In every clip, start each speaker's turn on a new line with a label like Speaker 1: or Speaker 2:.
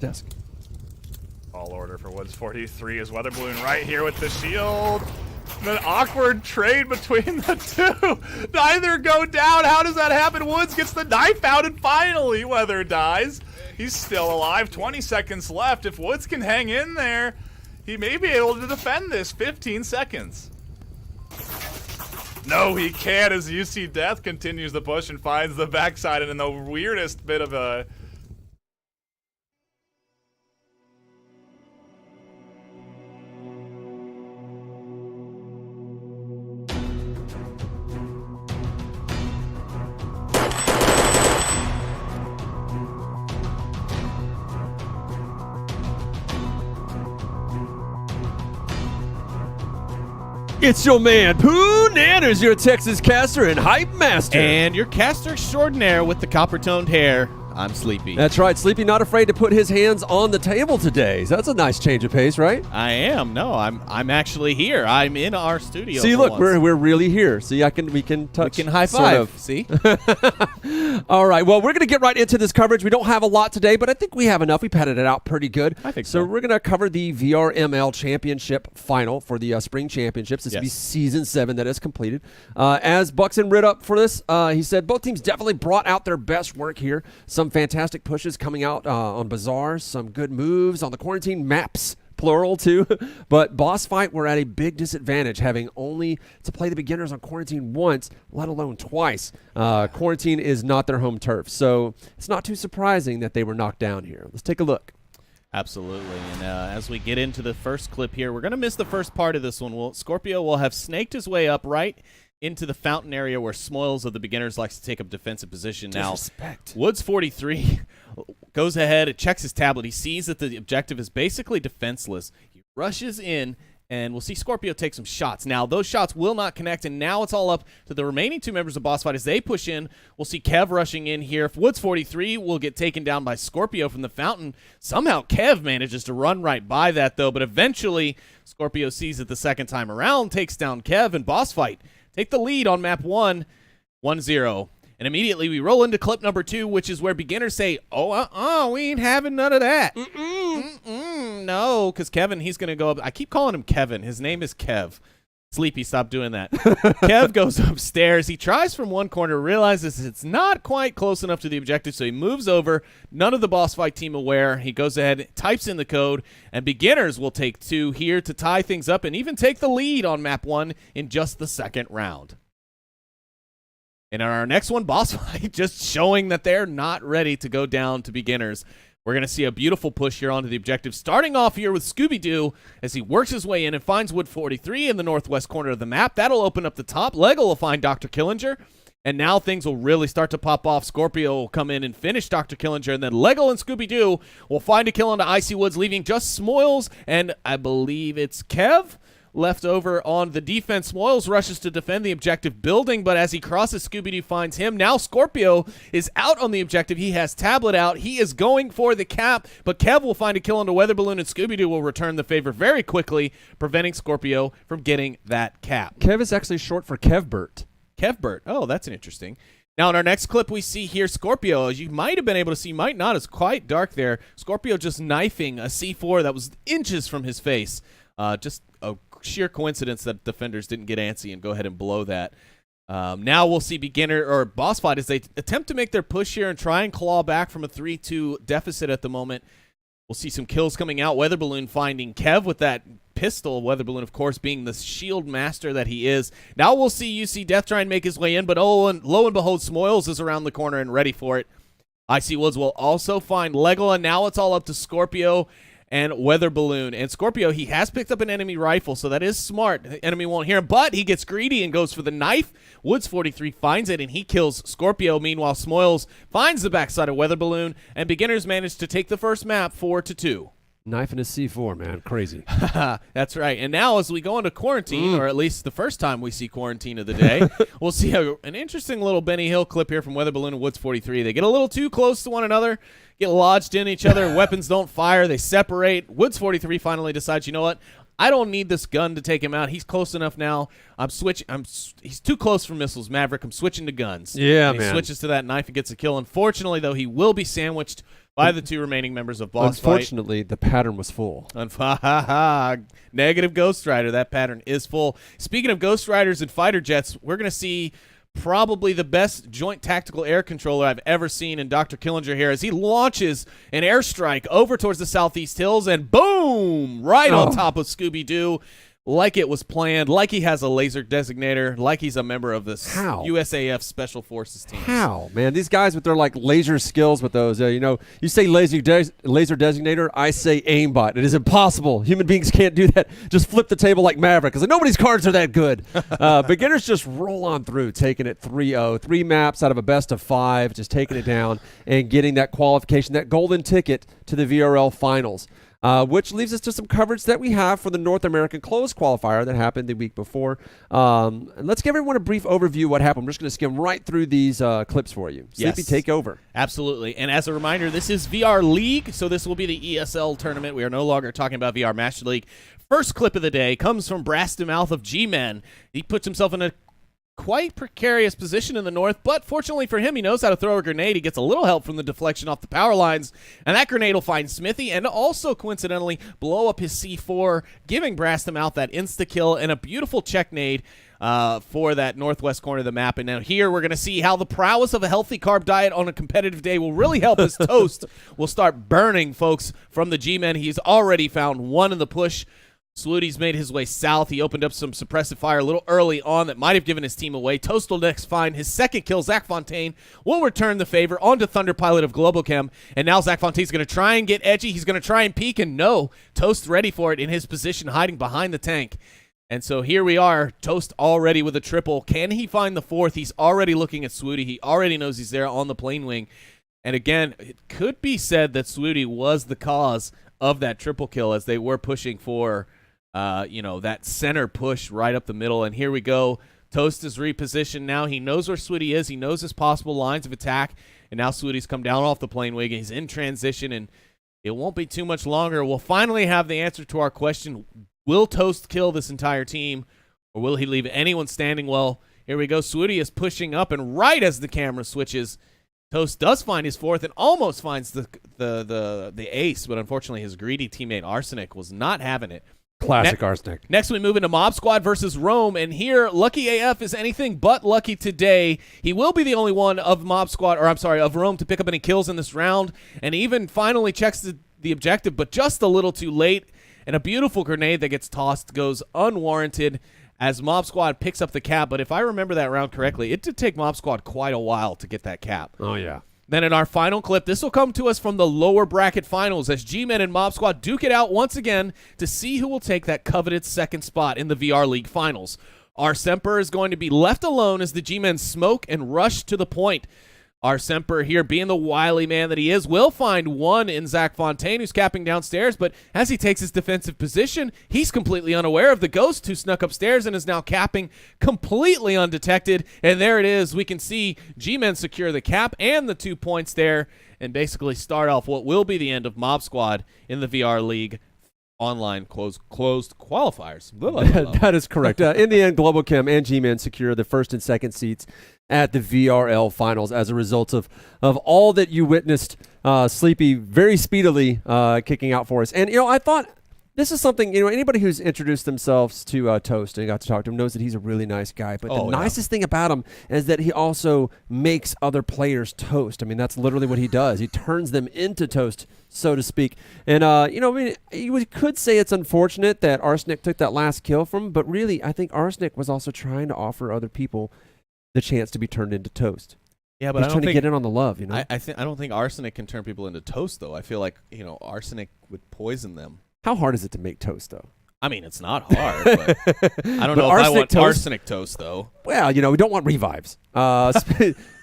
Speaker 1: desk.
Speaker 2: All order for Woods 43 is Weather Balloon right here with the shield. An awkward trade between the two. Neither go down. How does that happen? Woods gets the knife out and finally Weather dies. He's still alive. 20 seconds left. If Woods can hang in there, he may be able to defend this. 15 seconds. No, he can't as UC Death continues the push and finds the backside and in the weirdest bit of a...
Speaker 1: It's your man, PooNanners, your Texas caster and hype master.
Speaker 3: And your caster extraordinaire with the copper-toned hair. I'm Sleepy.
Speaker 1: That's right. Sleepy not afraid to put his hands on the table today. So that's a nice change of pace, right?
Speaker 3: I am. No, I'm actually here. I'm in our studio.
Speaker 1: See, look, we're really here. See, we can touch.
Speaker 3: We can high
Speaker 1: Sort
Speaker 3: five.
Speaker 1: of.
Speaker 3: See?
Speaker 1: All right. Well, we're going to get right into this coverage. We don't have a lot today, but I think we have enough. We padded it out pretty good.
Speaker 3: I think so.
Speaker 1: So we're going to cover the VRML Championship final for the Spring Championships. This will be Season 7 that is completed. As Buxton read up for this, he said both teams definitely brought out their best work here. Some fantastic pushes coming out on Bazaars, some good moves on the quarantine maps, plural too. But Boss Fight were at a big disadvantage, having only to play the beginners on quarantine once, let alone twice. Quarantine is not their home turf, so it's not too surprising that they were knocked down here. Let's take a look.
Speaker 3: Absolutely. And as we get into the first clip here, we're going to miss the first part of this one. Scorpio will have snaked his way up right into the fountain area where Smoils of the beginners likes to take up defensive position.
Speaker 1: Disrespect.
Speaker 3: Now, Woods 43 goes ahead and checks his tablet. He sees that the objective is basically defenseless. He rushes in, and we'll see Scorpio take some shots. Now, those shots will not connect, and now it's all up to the remaining two members of Boss Fight as they push in. We'll see Kev rushing in here. If Woods 43 will get taken down by Scorpio from the fountain, somehow Kev manages to run right by that, though, but eventually Scorpio sees it the second time around, takes down Kev, and Boss Fight take the lead on map 1, 1-0. And immediately we roll into clip number 2, which is where beginners say, we ain't having none of that. No, because Kevin, he's going to go up. I keep calling him Kevin. His name is Kev. Sleepy, stop doing that. Kev goes upstairs. He tries from one corner, realizes it's not quite close enough to the objective, so he moves over. None of the Boss Fight team aware. He goes ahead, types in the code, and beginners will take 2 here to tie things up and even take the lead on map 1 in just the second round. And on our next one, Boss Fight just showing that they're not ready to go down to beginners. We're going to see a beautiful push here onto the objective, starting off here with Scooby-Doo as he works his way in and finds Wood 43 in the northwest corner of the map. That'll open up the top. Lego will find Dr. Killinger, and now things will really start to pop off. Scorpio will come in and finish Dr. Killinger, and then Lego and Scooby-Doo will find a kill onto Icy Woods, leaving just Smoils, and I believe it's Kev left over on the defense. Smoils rushes to defend the objective building, but as he crosses, Scooby-Doo finds him. Now Scorpio is out on the objective. He has tablet out. He is going for the cap, but Kev will find a kill onto Weather Balloon, and Scooby-Doo will return the favor very quickly, preventing Scorpio from getting that cap.
Speaker 1: Kev is actually short for Kevbert.
Speaker 3: Kevbert. Oh, that's an interesting. Now, in our next clip, we see here Scorpio, as you might have been able to see, might not, it's quite dark there. Scorpio just knifing a C4 that was inches from his face. Just a sheer coincidence that defenders didn't get antsy and go ahead and blow that. Now we'll see beginner or Boss Fight as they attempt to make their push here and try and claw back from a 3-2 deficit at the moment. We'll see some kills coming out. Weather Balloon finding Kev with that pistol. Weather Balloon, of course, being the shield master that he is. Now we'll see UC Death try and make his way in, but lo and behold, Smoils is around the corner and ready for it. Icy Woods will also find Lego, and now it's all up to Scorpio and Weather Balloon. And Scorpio, he has picked up an enemy rifle, so that is smart. The enemy won't hear him, but he gets greedy and goes for the knife. Woods 43 finds it, and he kills Scorpio. Meanwhile, Smoils finds the backside of Weather Balloon, and beginners manage to take the first map 4-2.
Speaker 1: Knife and a C4, man. Crazy.
Speaker 3: That's right. And now as we go into quarantine, or at least the first time we see quarantine of the day, we'll see an interesting little Benny Hill clip here from Weather Balloon and Woods 43. They get a little too close to one another, get lodged in each other, weapons don't fire, they separate. Woods 43 finally decides, you know what? I don't need this gun to take him out. He's close enough now. I'm switching. He's too close for missiles, Maverick. I'm switching to guns.
Speaker 1: Yeah,
Speaker 3: and he switches to that knife and gets a kill. Unfortunately, though, he will be sandwiched by the 2 remaining members of Boss Fight.
Speaker 1: Unfortunately, the pattern was full.
Speaker 3: Negative Ghost Rider. That pattern is full. Speaking of Ghost Riders and fighter jets, we're going to see probably the best joint tactical air controller I've ever seen in Dr. Killinger here as he launches an airstrike over towards the southeast hills and boom! Right on top of Scooby-Doo. Like it was planned, like he has a laser designator, like he's a member of this USAF Special Forces team.
Speaker 1: How, man? These guys with their laser skills with those, you say laser designator, I say aimbot. It is impossible. Human beings can't do that. Just flip the table like Maverick because nobody's cards are that good. Beginners just roll on through, taking it 3-0. 3 maps out of a best of 5, just taking it down and getting that qualification, that golden ticket to the VRL finals. Which leaves us to some coverage that we have for the North American closed qualifier that happened the week before. And let's give everyone a brief overview of what happened. I'm just going to skim right through these clips for you. Sleepy, take over.
Speaker 3: Absolutely. And as a reminder, this is VR League, so this will be the ESL tournament. We are no longer talking about VR Master League. First clip of the day comes from Brass to Mouth of G-Men. He puts himself in a quite precarious position in the north, but fortunately for him, he knows how to throw a grenade. He gets a little help from the deflection off the power lines, and that grenade will find Smithy and also coincidentally blow up his C4, giving Brass to Mouth that insta-kill and a beautiful check nade for that northwest corner of the map. And now here we're going to see how the prowess of a healthy carb diet on a competitive day will really help his Toast will start burning folks from the G-Men. He's already found one in the push. Swooty's made his way south. He opened up some suppressive fire a little early on that might have given his team away. Toast will next find his second kill. Zach Fontaine will return the favor onto Thunder Pilot of Globochem. And now Zach Fontaine's going to try and get edgy. He's going to try and peek, and no, Toast ready for it in his position, hiding behind the tank. And so here we are, Toast already with a triple. Can he find the 4th? He's already looking at Swooty. He already knows he's there on the plane wing. And again, it could be said that Swooty was the cause of that triple kill as they were pushing for that center push right up the middle. And here we go. Toast is repositioned now. He knows where Swooty is. He knows his possible lines of attack. And now Swooty's come down off the plane wing. He's in transition, and it won't be too much longer. We'll finally have the answer to our question. Will Toast kill this entire team, or will he leave anyone standing? Well, here we go. Swooty is pushing up, and right as the camera switches, Toast does find his 4th and almost finds the ace, but unfortunately his greedy teammate Arsenic was not having it.
Speaker 1: Classic Arsenic.
Speaker 3: Next, we move into Mob Squad versus Rome, and here, Lucky AF is anything but lucky today. He will be the only one of of Rome to pick up any kills in this round, and even finally checks the objective, but just a little too late, and a beautiful grenade that gets tossed goes unwarranted as Mob Squad picks up the cap, but if I remember that round correctly, it did take Mob Squad quite a while to get that cap.
Speaker 1: Oh, yeah.
Speaker 3: Then in our final clip, this will come to us from the lower bracket finals as G-Men and Mob Squad duke it out once again to see who will take that coveted second spot in the VR League finals. Our Semper is going to be left alone as the G-Men smoke and rush to the point. Our Semper here, being the wily man that he is, will find one in Zach Fontaine, who's capping downstairs, but as he takes his defensive position, he's completely unaware of the ghost who snuck upstairs and is now capping completely undetected. And there it is. We can see G-Men secure the cap and the 2 points there and basically start off what will be the end of Mob Squad in the VR League online closed qualifiers.
Speaker 1: That is correct. In the end, Globochem and G-Men secure the first and second seats at the VRL finals as a result of all that you witnessed Sleepy very speedily kicking out for us. And, I thought this is something, anybody who's introduced themselves to Toast and got to talk to him knows that he's a really nice guy. But the nicest thing about him is that he also makes other players toast. I mean, that's literally what he does. He turns them into toast, so to speak. And, you could say it's unfortunate that Arsenic took that last kill from him, but really, I think Arsenic was also trying to offer other people the chance to be turned into toast.
Speaker 3: Yeah, but
Speaker 1: he's trying to get in on the love,
Speaker 3: I don't think Arsenic can turn people into toast, though. I feel like, Arsenic would poison them.
Speaker 1: How hard is it to make toast, though?
Speaker 3: I mean, it's not hard, but I don't know if I want arsenic toast, though.
Speaker 1: Well, we don't want revives.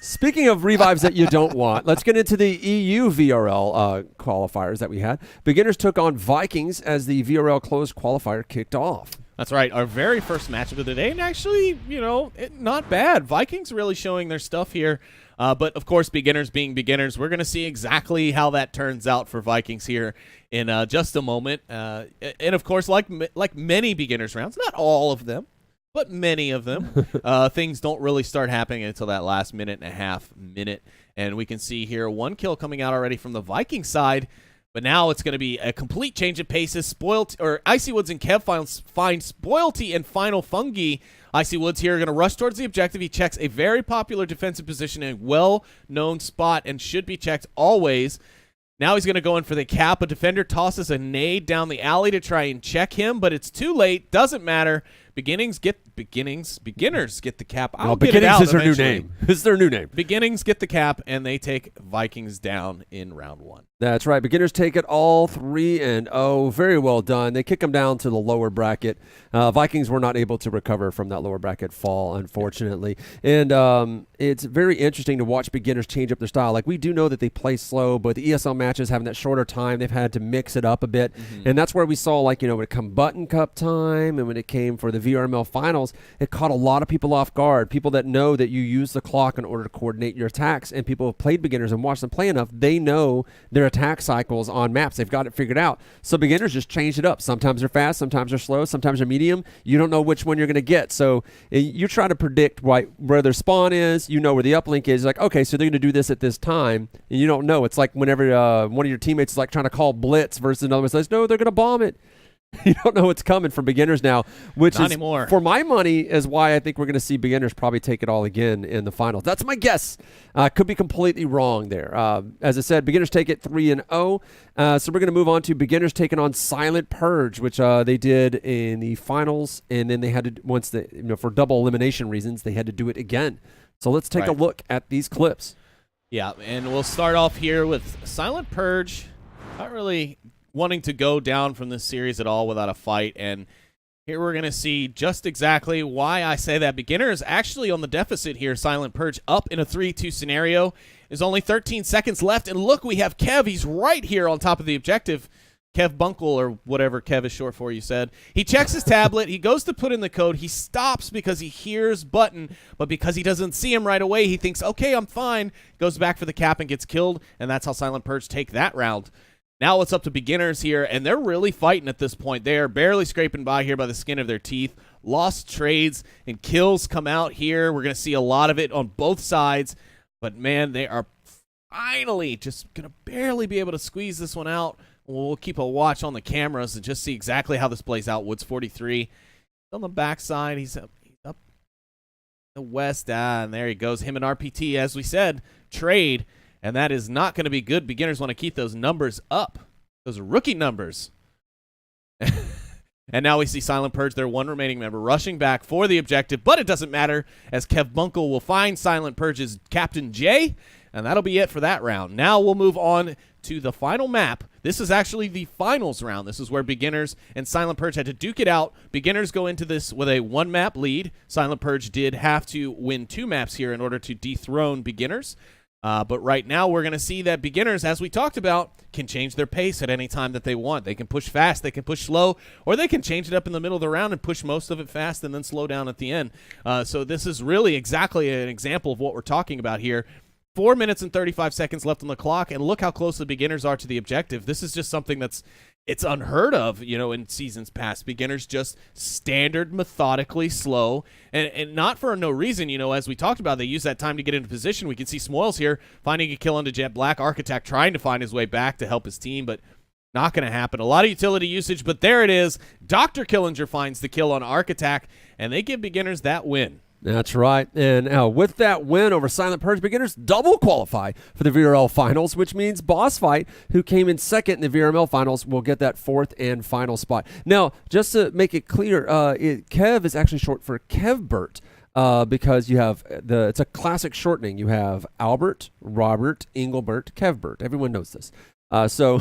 Speaker 1: Speaking of revives that you don't want, let's get into the EU VRL qualifiers that we had. Beginners took on Vikings as the VRL closed qualifier kicked off.
Speaker 3: That's right. Our very first matchup of the day, and actually, not bad. Vikings really showing their stuff here. But, of course, beginners being beginners, we're going to see exactly how that turns out for Vikings here in just a moment. And, of course, like many beginners rounds, not all of them, but many of them, things don't really start happening until that last minute. And we can see here 1 kill coming out already from the Viking side. But now it's going to be a complete change of paces. Icy Woods and Kev find Spoilty and Final Fungi. Icy Woods here are going to rush towards the objective. He checks a very popular defensive position in a well-known spot and should be checked always. Now he's going to go in for the cap. A defender tosses a nade down the alley to try and check him, but it's too late. Doesn't matter. Beginners get the cap.
Speaker 1: Beginnings is their new name. It's their new name.
Speaker 3: Beginnings get the cap, and they take Vikings down in round 1.
Speaker 1: That's right. Beginners take it all 3-0. Very well done. They kick them down to the lower bracket. Vikings were not able to recover from that lower bracket fall, unfortunately. And it's very interesting to watch beginners change up their style. Like, we do know that they play slow, but the ESL matches having that shorter time, they've had to mix it up a bit. And that's where we saw, like, when it come Button Cup time and when it came for the VRML finals, it caught a lot of people off guard. People that know that you use the clock in order to coordinate your attacks, and people who have played beginners and watched them play enough, they know their attack cycles on maps. They've got it figured out. So beginners just change it up. Sometimes they're fast, sometimes they're slow, sometimes they're medium. You don't know which one you're going to get. So you try to predict where their spawn is. You know where the uplink is. Like, okay, so they're going to do this at this time, and you don't know. It's like whenever one of your teammates is like trying to call blitz versus another one says, no, they're going to bomb it. You don't know what's coming from beginners now, which
Speaker 3: Not
Speaker 1: is,
Speaker 3: anymore.
Speaker 1: for my money, is why I think we're going to see beginners probably take it all again in the finals. That's my guess. Could be completely wrong there. As I said, beginners take it 3-0. So we're going to move on to beginners taking on Silent Purge, which they did in the finals, and then they had to for double elimination reasons, they had to do it again. So let's take a look at these clips.
Speaker 3: Yeah, and we'll start off here with Silent Purge. Not really wanting to go down from this series at all without a fight, and here we're going to see just exactly why I say that. Beginners actually on the deficit here. Silent Purge up in a 3-2 scenario. There's only 13 seconds left, and look, we have Kev. He's right here on top of the objective. Kev Bunkle, or whatever Kev is short for, you said. He checks his tablet. He goes to put in the code. He stops because he hears Button, but because he doesn't see him right away, he thinks, okay, I'm fine. Goes back for the cap and gets killed, and that's how Silent Purge take that round. Now it's up to beginners here, and they're really fighting at this point. They are barely scraping by here by the skin of their teeth. Lost trades and kills come out here. We're going to see a lot of it on both sides. But, man, they are finally just going to barely be able to squeeze this one out. We'll keep a watch on the cameras and just see exactly how this plays out. Woods 43 on the backside. He's up the west. And there he goes. Him and RPT, as we said, trade. And that is not going to be good. Beginners want to keep those numbers up, those rookie numbers. And now we see Silent Purge, their one remaining member, rushing back for the objective. But it doesn't matter, as Kev Bunkle will find Silent Purge's Captain J. And that'll be it for that round. Now we'll move on to the final map. This is actually the finals round. This is where Beginners and Silent Purge had to duke it out. Beginners go into this with a 1-map lead. Silent Purge did have to win 2 maps here in order to dethrone Beginners. But right now we're going to see that beginners, as we talked about, can change their pace at any time that they want. They can push fast, they can push slow, or they can change it up in the middle of the round and push most of it fast and then slow down at the end. So this is really exactly an example of what we're talking about here. 4 minutes and 35 seconds left on the clock, and look how close the beginners are to the objective. This is just something it's unheard of, in seasons past. Beginners just standard, methodically slow, and not for no reason, as we talked about, they use that time to get into position. We can see Smoils here finding a kill onto Jet Black. Architect trying to find his way back to help his team, but not going to happen. A lot of utility usage, but there it is. Dr. Killinger finds the kill on Architect, and they give beginners that win.
Speaker 1: That's right. And with that win over Silent Purge, beginners double qualify for the VRL finals, which means Boss Fight, who came in second in the VRML finals, will get that 4th and final spot. Now, just to make it clear, Kev is actually short for Kevbert. Because you have it's a classic shortening. You have Albert, Robert, Engelbert, Kevbert. Everyone knows this. So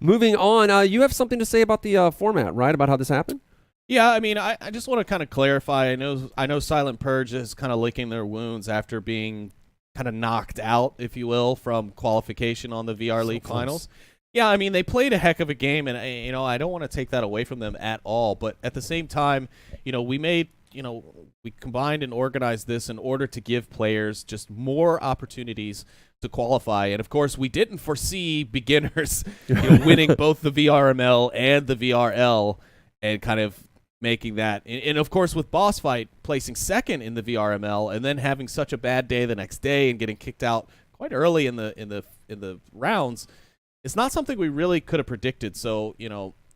Speaker 1: moving on, you have something to say about the format, right? About how this happened?
Speaker 3: Yeah, I mean, I just want to kind of clarify. I know Silent Purge is kind of licking their wounds after being kind of knocked out, if you will, from qualification on the VR League finals. Yeah, I mean, they played a heck of a game, and I don't want to take that away from them at all. But at the same time, we made we combined and organized this in order to give players just more opportunities to qualify. And of course, we didn't foresee beginners winning both the VRML and the VRL and kind of making that. And of course, with Boss Fight placing second in the VRML and then having such a bad day the next day and getting kicked out quite early in the rounds, it's not something we really could have predicted. So,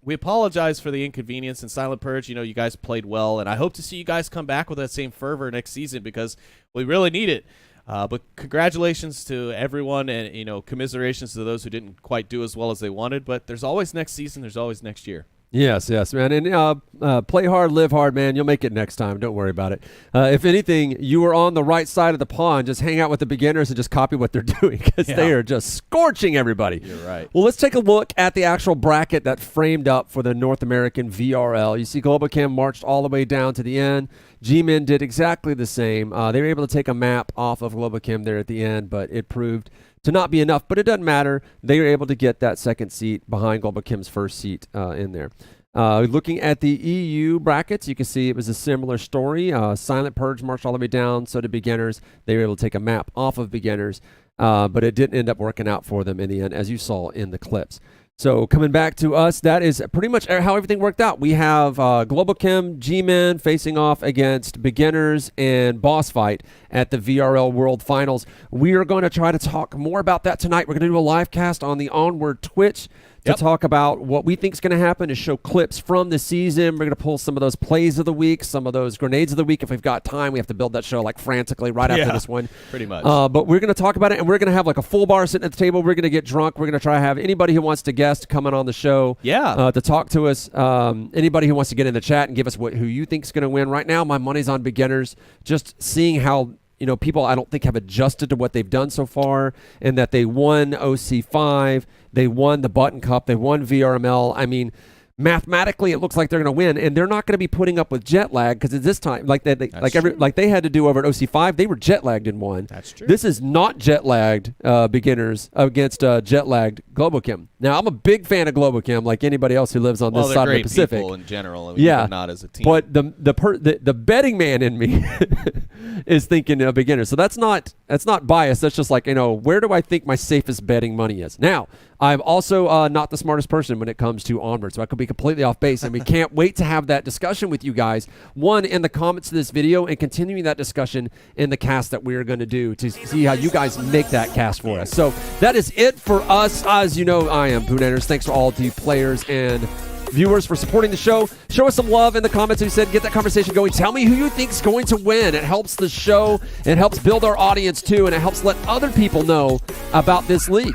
Speaker 3: we apologize for the inconvenience. And Silent Purge, you guys played well, and I hope to see you guys come back with that same fervor next season because we really need it. But congratulations to everyone, and commiserations to those who didn't quite do as well as they wanted. But there's always next season. There's always next year.
Speaker 1: Yes, man. And play hard, live hard, man. You'll make it next time. Don't worry about it. If anything, you were on the right side of the pond. Just hang out with the beginners and just copy what they're doing because they are just scorching everybody.
Speaker 3: You're right.
Speaker 1: Well, let's take a look at the actual bracket that framed up for the North American VRL. You see GlobalChem marched all the way down to the end. G-Men did exactly the same. They were able to take a map off of GlobalChem there at the end, but it proved to not be enough, but it doesn't matter. They were able to get that second seat behind GlobalChem's first seat in there. Looking at the EU brackets, you can see it was a similar story. Silent Purge marched all the way down, so did beginners. They were able to take a map off of beginners, but it didn't end up working out for them in the end, as you saw in the clips. So coming back to us, that is pretty much how everything worked out. We have GlobalChem, G-Men facing off against beginners and Boss Fight at the VRL World Finals. We are going to try to talk more about that tonight. We're going to do a live cast on the Onward Twitch to talk about what we think is going to happen, to show clips from the season. We're going to pull some of those plays of the week, some of those grenades of the week. If we've got time, we have to build that show like frantically right after this one.
Speaker 3: Pretty much.
Speaker 1: But we're going to talk about it, and we're going to have like a full bar sitting at the table. We're going to get drunk. We're going to try to have anybody who wants to guest coming on the show to talk to us. Anybody who wants to get in the chat and give us who you think is going to win. Right now, my money's on beginners. Just seeing how people I don't think have adjusted to what they've done so far, and that they won OC5, they won the Button Cup, they won VRML. I mean, mathematically, it looks like they're going to win, and they're not going to be putting up with jet lag because at this time, like they had to do over at OC5, they were jet lagged and won.
Speaker 3: That's true.
Speaker 1: This is not jet lagged beginners against jet lagged GlobalChem. Now, I'm a big fan of GlobalChem, like anybody else who lives on this side of the Pacific.
Speaker 3: People in general, but not as a team.
Speaker 1: But the betting man in me is thinking of beginners. So that's not biased. That's just like, where do I think my safest betting money is? Now, I'm also not the smartest person when it comes to Onward, so I could be completely off base, and we can't wait to have that discussion with you guys, one, in the comments of this video, and continuing that discussion in the cast that we're going to do to see how you guys make that cast for us. So that is it for us. As you know, I am PooNanners. Thanks for all the players and viewers for supporting the show. Show us some love in the comments. As you said, get that conversation going. Tell me who you think is going to win. It helps the show. It helps build our audience too, and it helps let other people know about this league.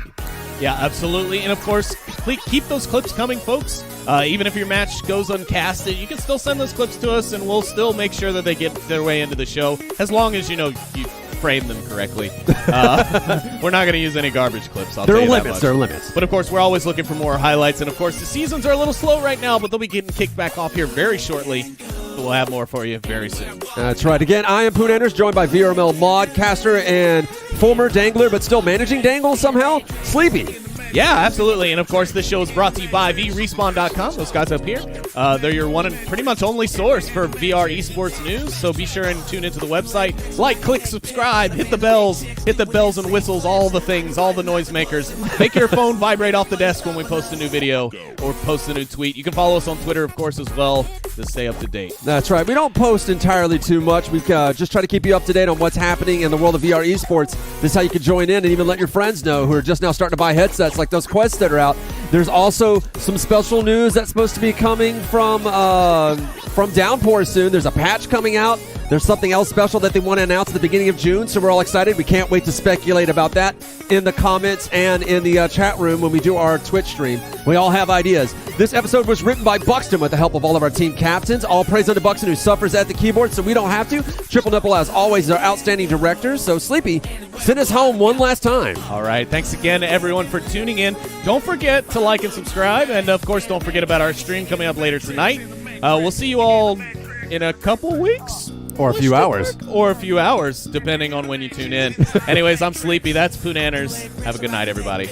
Speaker 3: Yeah, absolutely. And of course, please keep those clips coming, folks. Even if your match goes uncasted, you can still send those clips to us, and we'll still make sure that they get their way into the show, as long as you frame them correctly. We're not going to use any garbage clips. There are limits. But of course, we're always looking for more highlights. And of course, the seasons are a little slow right now, but they'll be getting kicked back off here very shortly. So we'll have more for you very soon.
Speaker 1: That's right. Again, I am PooNanners, joined by VRML modcaster and former dangler, but still managing dangle somehow, Sleepy.
Speaker 3: Yeah, absolutely. And, of course, this show is brought to you by VRespawn.com. Those guys up here, they're your one and pretty much only source for VR esports news. So be sure and tune into the website. Like, click, subscribe, hit the bells and whistles, all the things, all the noisemakers. Make your phone vibrate off the desk when we post a new video or post a new tweet. You can follow us on Twitter, of course, as well, to stay up to date.
Speaker 1: That's right. We don't post entirely too much. We just try to keep you up to date on what's happening in the world of VR esports. This is how you can join in and even let your friends know who are just now starting to buy headsets, like those quests that are out. There's also some special news that's supposed to be coming from Downpour soon. There's a patch coming out. There's something else special that they want to announce at the beginning of June, so we're all excited. We can't wait to speculate about that in the comments and in the chat room when we do our Twitch stream. We all have ideas. This episode was written by Buxton with the help of all of our team captains. All praise unto Buxton, who suffers at the keyboard, so we don't have to. Triple Nipple, as always, is our outstanding director. So, Sleepy, send us home one last time.
Speaker 3: All right. Thanks again to everyone for tuning in. Don't forget to like and subscribe. And, of course, don't forget about our stream coming up later tonight. We'll see you all in a couple weeks.
Speaker 1: Or a few hours.
Speaker 3: Or a few hours, depending on when you tune in. Anyways, I'm Sleepy. That's PooNanners. Have a good night, everybody.